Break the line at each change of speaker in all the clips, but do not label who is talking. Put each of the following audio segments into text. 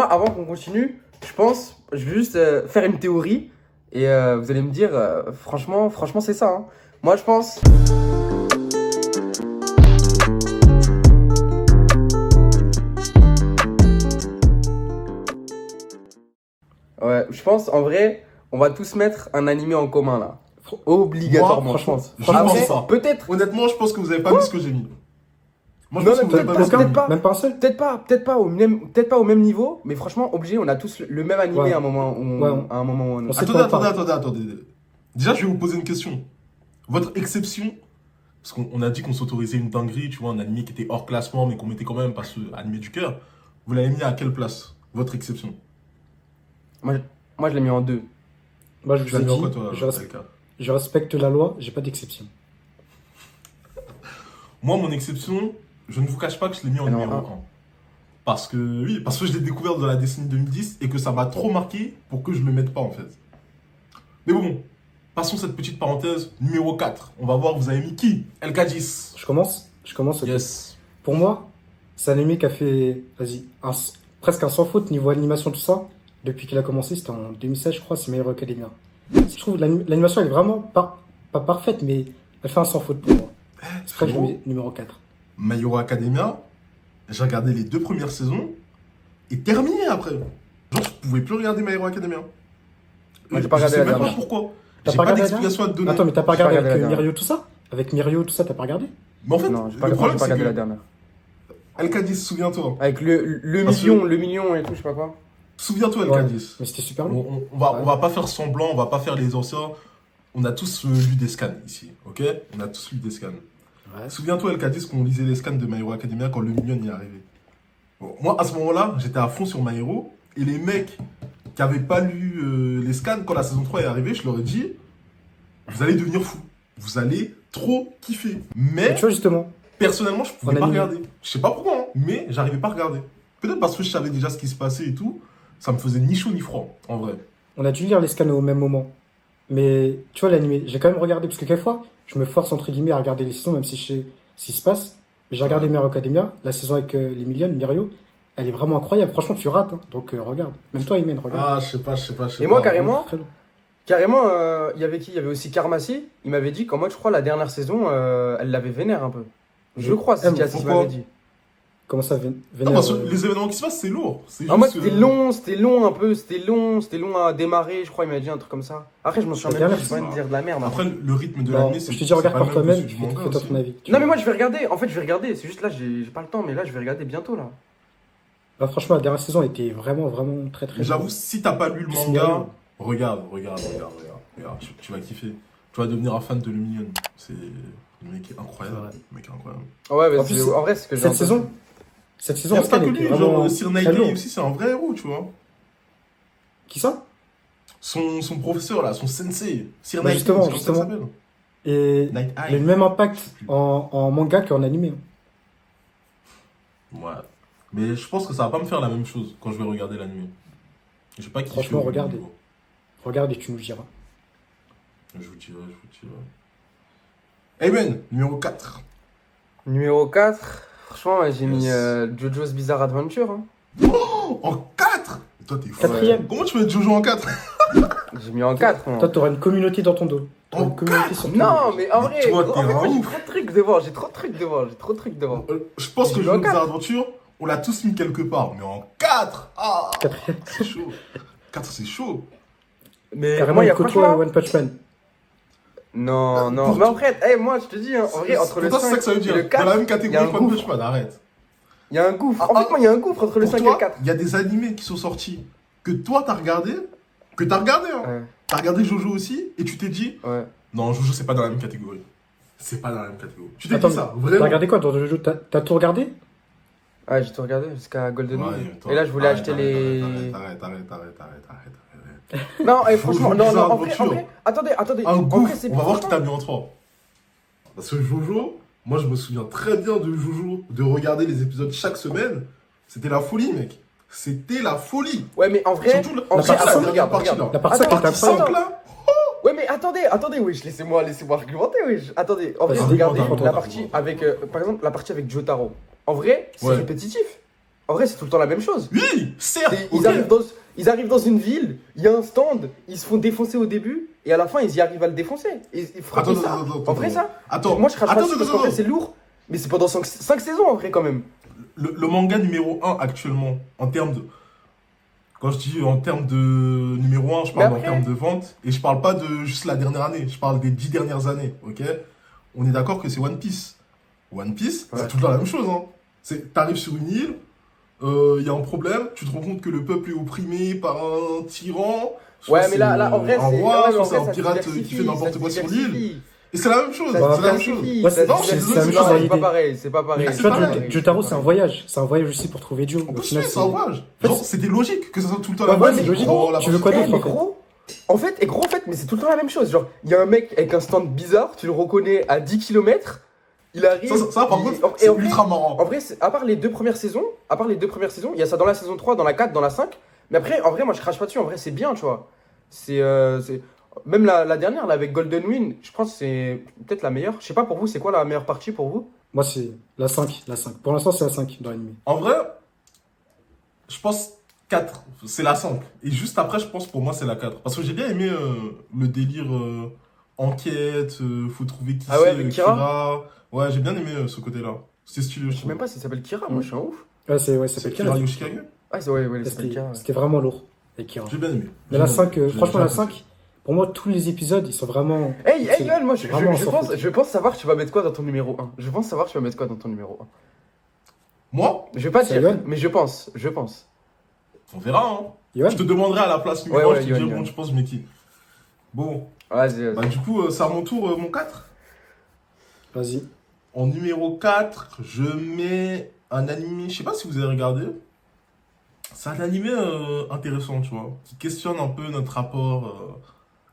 Avant qu'on continue, je vais juste faire une théorie et vous allez me dire, franchement, c'est ça. Hein. Moi, je pense. Ouais, je pense, en vrai, on va tous mettre un animé en commun là. Obligatoirement,
Moi,
je pense.
je pense
Après,
pas.
peut-être.
Honnêtement, je pense que vous avez pas vu ce que j'ai mis. Moi, je
Non,
pense que
mais
vous avez pas vu ce que j'ai
peut-être
mis.
pas.
Même pas un seul.
Peut-être pas au même niveau, mais franchement, obligé, on a tous le même animé
Ouais.
à un moment où,
Ouais.
à un moment ou à un autre.
On sait de quoi on parle.
Attendez. Déjà, je vais vous poser une question. Votre exception, parce qu'on a dit qu'on s'autorisait une dinguerie, tu vois, un animé qui était hors classement, mais qu'on mettait quand même parce que animé du cœur. Vous l'avez mis à quelle place, votre exception?
Moi, je l'ai mis en 2.
Moi, je
Tu
vous
l'as
ai
mis en
dit,
quoi, toi,
je
LK?
je respecte la loi, j'ai pas d'exception.
Moi, mon exception, je ne vous cache pas que je l'ai mis en
Alors,
numéro 1. Parce que je l'ai découvert dans la décennie 2010 et que ça m'a trop marqué pour que je le mette pas, en fait. Mais bon, passons cette petite parenthèse. Numéro 4. On va voir, vous avez mis qui? LK10.
Je commence. Ok.
Yes.
Pour moi, c'est un anime qui a fait, vas-y, presque un sans faute niveau animation, tout ça. Depuis qu'il a commencé, c'était en 2016, je crois, c'est My Hero Academia. Je trouve l'animation, elle est vraiment pas parfaite, mais elle fait un sans faute pour moi. C'est pour ça que je le mets numéro 4.
My Hero Academia, j'ai regardé les 2 premières saisons et terminé après. Genre, je pouvais plus regarder My Hero Academia.
Moi, j'ai pas regardé
Je sais
la
même pas
dernière.
pourquoi.
T'as
J'ai
pas
pas
regardé la
d'explication à te donner.
Attends, mais t'as pas
J'ai pas
regardé
regardé
avec
la
Mirio, tout ça? Avec Mirio, tout ça, t'as pas regardé?
Mais en fait,
Non, j'ai pas
le problème, c'est
regardé la
que
dernière.
LK10, souviens-toi.
Avec le
Parce
million et tout, je sais pas quoi.
Souviens-toi,
Ouais,
LK10.
mais c'était super long.
On va pas faire semblant, on va pas faire les anciens. On a tous lu des scans ici, ok? On a tous lu des scans.
Ouais.
Souviens-toi, LK10, qu'on lisait les scans de My Hero Academia quand le Minion y est arrivé. Bon, moi, à ce moment-là, j'étais à fond sur My Hero. Et les mecs qui avaient pas lu les scans quand la saison 3 est arrivée, je leur ai dit, vous allez devenir fous. Vous allez trop kiffer.
Et
Mais,
tu vois, justement,
personnellement, je pouvais
En
pas
animé.
regarder. Je sais pas pourquoi, hein, mais j'arrivais pas à regarder. Peut-être parce que je savais déjà ce qui se passait et tout. Ça me faisait ni chaud ni froid, en vrai.
on a dû lire les scans au même moment. Mais tu vois, l'animé, j'ai quand même regardé, parce que quelquefois, je me force entre guillemets à regarder les saisons, même si je sais ce qui se passe. J'ai regardé My Hero Academia, la saison avec les millions, Mirio, elle est vraiment incroyable. Franchement, tu rates, hein. Donc regarde. Même toi, Imen, regarde.
Ah, je sais pas.
Et moi, carrément,
Très long.
il y avait qui? Il y avait aussi Karmassi. Il m'avait dit qu'en mode, je crois, la dernière saison, elle l'avait vénère un peu. Je crois, c'est ce qu'il
pourquoi
m'avait dit.
Comment ça,
Ah,
vénère,
parce que les événements qui se passent, c'est lourd. C'est
En mode,
juste,
c'était long un peu, c'était long à démarrer, je crois, il m'a dit un truc comme ça. Après, je m'en souviens
La
même
dernière,
plus, j'ai pas envie de dire de la merde.
Après, le rythme de
Non,
l'année, c'est.
je te dis, regarde
c'est
par
pas le
toi-même,
même que du manga
fais-toi
aussi.
ton avis.
Non, mais moi, je vais regarder. En fait, je vais regarder. C'est juste là, j'ai pas le temps, mais là, je vais regarder bientôt, là.
Là, franchement, la dernière saison était vraiment, vraiment très, très
J'avoue,
bonne.
si t'as pas lu le
Plus
manga,
Mirio.
regarde. Tu vas kiffer. Tu vas devenir un fan de Luminion. C'est. Le mec est incroyable.
C'est vrai.
Le mec est incroyable.
Ouais, mais
En plus,
en vrai, c'est ce que j'ai
Cette
entendu.
saison,
Il y a
en tout
pas
cas,
que
elle était
lui,
vraiment
genre Sir
très
Knightley
lourde.
aussi, c'est un vrai héros, tu vois.
Qui ça?
Son professeur là, son sensei. Sir
Bah,
Knightley,
justement,
c'est comme ça qu'il s'appelle.
Et
Night
il a
Eye.
le même impact en manga qu'en animé.
Ouais. Mais je pense que ça va pas me faire la même chose quand je vais regarder l'anime. J'ai pas kiffé.
Franchement,
au même
regardez.
niveau.
Regarde et tu nous diras.
Je vous dirai. Amen, numéro 4.
Numéro 4, franchement, j'ai mis JoJo's Bizarre Adventure. Hein.
Oh, en 4. Toi, t'es fou.
Quatrième.
Comment tu mets Jojo en 4?
J'ai mis en 4. Moi.
Toi, t'auras une communauté dans ton dos. T'auras
En
une communauté sur ton
Non,
dos.
mais en
Mais
vrai,
toi,
en
t'es
fait, moi,
un
j'ai
ouf.
trop de trucs devant. J'ai trop de trucs devant.
Je pense
J'ai
que
mis
Jojo
en
Bizarre
4.
Adventure, on l'a tous mis quelque part. Mais en 4. Ah,
Quatrième.
c'est chaud. 4, c'est chaud.
Mais
Carrément,
moi, il y
il
a
côtoie
franchement...
One Punch Man.
Non.
Pour
Mais en
tout-
vrai, moi, je te dis, hein, en vrai, entre
Pour
le
toi, c'est
5
ça que ça veut
et
dire.
le
Dans
4,
la même
il y a
catégorie
un
que One
gouffre.
Punch Man, arrête.
Il y a un gouffre.
Ah,
En fait, moi, il y a un gouffre entre le
Pour
5 et le
toi,
4.
il y a des animés qui sont sortis que toi t'as regardé, hein.
Ouais,
T'as regardé Jojo aussi, et tu t'es dit,
ouais.
non, Jojo c'est pas dans la même catégorie. C'est pas dans la même catégorie. Tu t'es
Attends,
dit ça,
T'as
vraiment.
regardé quoi dans le jeu? T'as tout regardé?
Ouais, j'ai tout regardé jusqu'à Golden
Ouais,
Age.
toi,
Et là, je voulais
arrête,
acheter
arrête,
les...
Arrête.
Non, franchement,
Jojo
non, en
Bizarre
vrai, attendez.
Un
En
gouffre,
vrai, c'est
on va voir qui
franchement-
t'a mis en 3. Parce que Jojo, moi je me souviens très bien de Jojo, de regarder les épisodes chaque semaine. C'était la folie, mec. C'était la folie.
Ouais, mais en vrai,
Surtout
en
la
vrai,
partie
attends,
cinq,
regarde.
La partie 5
Attends,
est
Partie
incroyable.
5 là.
Ouais, mais attendez, wesh, laissez-moi argumenter, wesh. Attendez, en vrai,
Vas-y,
regardez
dis-moi,
la
dis-moi.
partie avec, par exemple, la partie avec Jotaro. En vrai, c'est
Ouais.
répétitif. En vrai, c'est tout le temps la même chose.
Oui, certes,
Ils,
ok.
ils arrivent dans une ville, il y a un stand, ils se font défoncer au début, et à la fin, ils y arrivent à le défoncer. Ils frappent
Attends,
ça.
attends,
En vrai, ça.
Attends,
Moi, je crache pas
attends,
dessus parce qu'en vrai, c'est lourd. Mais c'est pendant 5 saisons, en vrai, quand même.
le manga numéro 1 actuellement, en termes de. Quand je dis en termes de numéro 1, je parle
Mais
en
après-
termes de vente. Et je parle pas de juste la dernière année, je parle des 10 dernières années, ok? On est d'accord que c'est One Piece. One Piece,
Ouais.
c'est tout le temps la même chose, hein. T'arrives sur une île, il y a un problème, tu te rends compte que le peuple est opprimé par un tyran. soit
Ouais, mais là,
c'est
en vrai,
un
c'est.
roi,
ouais, mais
soit
en
c'est
vrai,
un
ça se
pirate qui
diversifie,
fait n'importe
ça
quoi
se
sur l'île.
diversifie.
Et c'est la même chose.
Ça
Bah,
se
C'est la même chose.
diversifie.
Ouais,
ça se
non,
diversifie.
c'est la même
Non,
chose
c'est
en
pas
idée.
pareil, c'est pas pareil.
Mais
Tu vois,
pareil.
Jotaro, c'est un voyage. C'est un voyage aussi pour trouver Joe.
En
Au
plus,
final,
c'est un voyage.
fait,
Genre, c'était logique que ça soit tout le temps
Ouais,
la
ouais,
même
c'est
chose.
logique.
Prends la
Tu veux quoi
partie-
d'autre,
mais
en fait
gros, en fait, mais c'est tout le temps la même chose. Genre, il y a un mec avec un stand bizarre, tu le reconnais à 10 km, il arrive.
Ça, par
il-
contre,
et
c'est
en vrai-
ultra marrant.
En vrai, à part les deux premières saisons, il y a ça dans la saison 3, dans la 4, dans la 5. Mais après, en vrai, moi, je crache pas dessus. En vrai, c'est bien, tu vois. Même la dernière, là, avec Golden Wind, je pense que c'est peut-être la meilleure. Je sais pas pour vous, c'est quoi la meilleure partie pour vous?
Moi, c'est la 5. La 5. Pour l'instant, c'est la 5 dans l'anime.
En vrai, je pense 4. C'est la 5. Et juste après, je pense pour moi, c'est la 4. Parce que j'ai bien aimé le délire enquête, faut trouver qui
Ah ouais,
c'est,
avec Kira.
Ouais, j'ai bien aimé ce côté-là. C'était stylé,
Je
je
sais
trouve.
même pas s'il s'appelle Kira, moi, je suis un ouf.
Ouais, ça
C'est
s'appelle
Kira
Kira.
Yoshikage.
Ah, ouais, il s'appelle Kira. ouais.
C'était vraiment lourd. Avec Kira.
J'ai bien aimé.
Mais la
J'ai
5,
bien aimé.
franchement, la
J'ai
5, pour moi, tous les épisodes, ils sont vraiment.
Hey,
c'est-
Yohan, moi,
vraiment, on s'en fout.
je pense savoir tu vas mettre quoi dans ton numéro 1. Je pense savoir tu vas mettre quoi dans ton numéro 1.
Moi,
Je vais pas
C'est
dire,
Yohan.
mais je pense.
on verra, hein.
Yohan
Je te demanderai à la place numéro
Ouais,
1, je te
Yohan,
dirai
Yohan.
bon, tu penses, je mets qui. Bon,
Vas-y.
bah du coup, c'est à mon tour, mon 4.
Vas-y.
En numéro 4, je mets un animé, je sais pas si vous avez regardé. C'est un animé intéressant, tu vois, qui questionne un peu notre rapport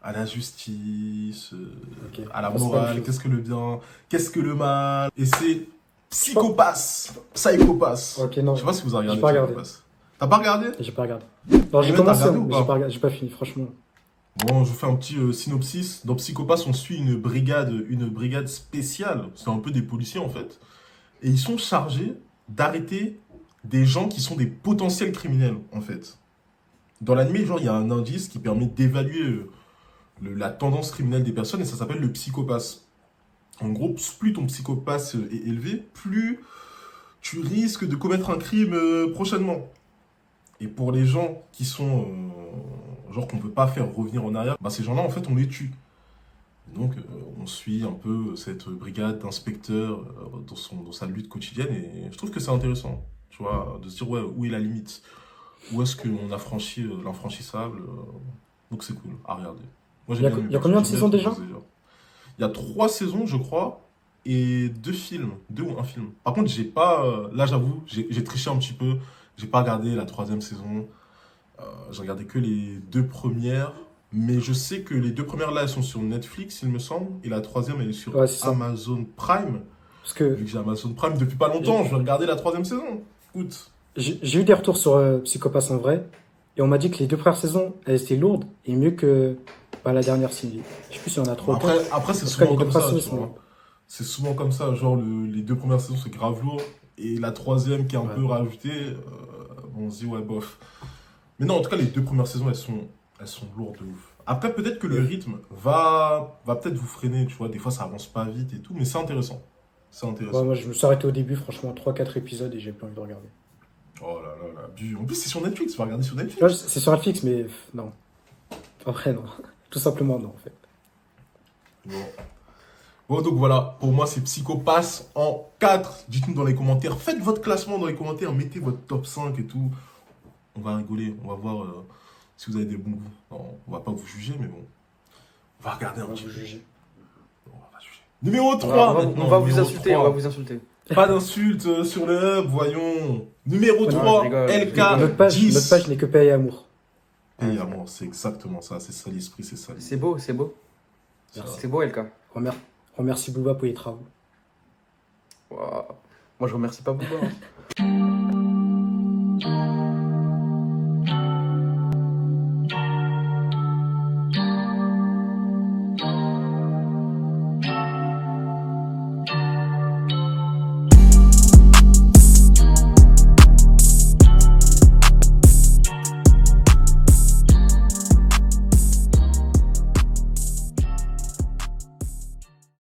à la justice,
Ok.
à la
Ça, c'est pas la
morale,
chose.
qu'est-ce que le bien, qu'est-ce que le mal. Et c'est Psychopass. Psychopass.
Ok, non.
Je sais pas si vous avez regardé
J'ai pas regardé.
Psychopass. T'as pas regardé?
J'ai pas regardé. Non, j'ai
Mais
commencé,
t'as regardé
hein,
ou
mais
pas
j'ai pas fini, franchement.
Bon, je vous fais un petit synopsis. Dans Psychopass, on suit une brigade spéciale. C'est un peu des policiers en fait. Et ils sont chargés d'arrêter des gens qui sont des potentiels criminels en fait. Dans l'anime, genre, il y a un indice qui permet d'évaluer la tendance criminelle des personnes et ça s'appelle le psychopass. En gros, plus ton psychopass est élevé, plus tu risques de commettre un crime prochainement. Et pour les gens qui sont genre qu'on peut pas faire revenir en arrière, bah ces gens-là en fait on les tue. Donc on suit un peu cette brigade d'inspecteurs dans sa lutte quotidienne et je trouve que c'est intéressant, tu vois, de se dire ouais où est la limite, où est-ce qu'on a franchi l'infranchissable, donc c'est cool à regarder. Moi, j'ai
Il y a-
bien aimé
il y a combien de
j'ai bien
saisons
aimé
déjà
Il y a 3 saisons je crois et 2 films, 2 ou un film. Par contre j'ai pas, là j'avoue j'ai triché un petit peu, j'ai pas regardé la 3e saison. J'ai regardé que les 2 premières, mais je sais que les 2 premières là elles sont sur Netflix, il me semble, et la 3e elle est sur
Ouais, c'est ça.
Amazon Prime.
Parce que
Vu que j'ai Amazon Prime depuis pas longtemps, je vais regarder la 3e saison. Écoute,
j'ai eu des retours sur Psychopass en vrai, et on m'a dit que les 2 premières saisons, elles étaient lourdes, et mieux que la dernière série. Je sais plus s'il y en a 3 ou 4.
après c'est
En tout cas,
souvent
les deux
comme ça,
premières
tu
saisons,
vois. C'est souvent comme ça, genre les 2 premières saisons c'est grave lourd, et la 3e qui est un
Ouais.
peu rajoutée, bon, on se dit ouais bof. Mais non, en tout cas les 2 premières saisons elles sont lourdes de ouf. Après peut-être que le rythme va peut-être vous freiner, tu vois, des fois ça avance pas vite et tout, mais c'est intéressant. C'est intéressant.
Ouais, moi, je me suis arrêté au début, franchement, 3-4 épisodes, et j'ai pas envie de regarder.
Oh là là là, en plus c'est sur Netflix, tu vas regarder sur Netflix.
Là, c'est sur Netflix, mais non. En vrai, non. Tout simplement, non, en fait.
Bon. Bon, donc voilà, pour moi c'est Psychopass en 4. Dites-nous dans les commentaires, faites votre classement dans les commentaires, mettez votre top 5 et tout. On va rigoler, on va voir si vous avez des bons goûts. Non, on va pas vous juger, mais bon. On va regarder un
On va
petit
vous
peu.
juger.
On va juger. Numéro 3 maintenant.
On va vous
numéro
insulter,
3.
on va vous insulter.
Pas d'insultes sur le hub, voyons. Numéro
Ouais,
3,
je rigole, je
LK
rigole.
Notre page
10.
n'est que paix et amour.
Et à moi, c'est exactement ça, c'est ça l'esprit, c'est ça.
C'est beau.
Merci.
C'est beau, LK.
Remercie Booba pour les travaux.
Wow. Moi, je remercie pas beaucoup. hein.